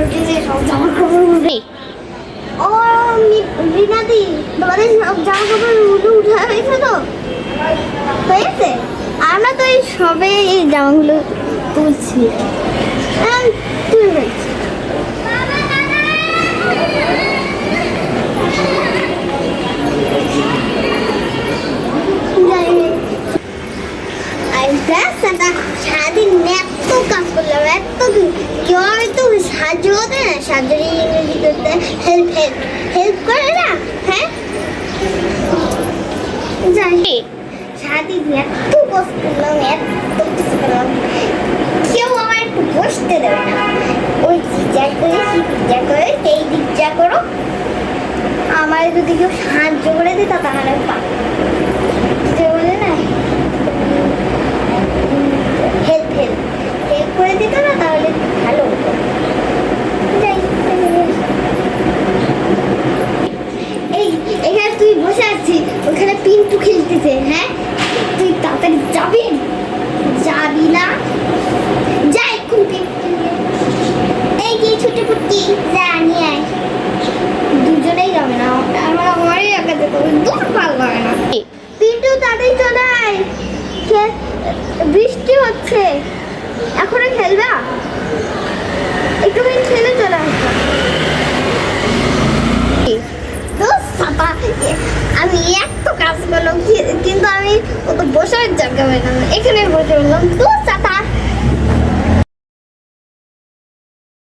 উঠেছে সব জামা কাপড় উঠে। ও রিনাদি, তোমাদের সব জামা কাপড় উঠে হয়েছে তো? হয়েছে? আমরা তো এই সবে এই জামাগুলো তুলছি। তুলে ফেলছি। সারাদিন এত কাজ করলাম, এত কেউ হয়তো সাহায্য করতে না, সাহায্য ইংরেজি করতে হেল্প হেল্প হেল্প করে না। হ্যাঁ জানি, সারাদিন এত কাজ করলাম, এত কিছু করলাম, কেউ আমার একটু বসতে দেবে না। ওই যা করে যা করে সেই দিক যা করো, আমার যদি কেউ সাহায্য করে দিত তাহলে বলে না হেল্প হেল্প হেল্প করে দিত না তাহলে ভালো হতো। এই এখানে তুই বসে আছিস, ওখানে পিন্টু খেলতেছে। হ্যাঁ তুই তাড়াতাড়ি যাবি, যাবি না? যা এক্ষুনি এই কি ছোট পুটি, যা নিয়ে আয়। দুজনেই যাবে না, আমার আমারই একা যেতে হবে, দূর ভালো লাগে না। পিন্টু তাড়াতাড়ি চলে আয়, বৃষ্টি হচ্ছে, এখনো খেলবা? একটুখানি খেলে চলে আসবা। আমি এত কাজ করলাম কিন্তু আমি কত বসার জায়গা পেলাম, এখানে বসে বললাম তো চাপা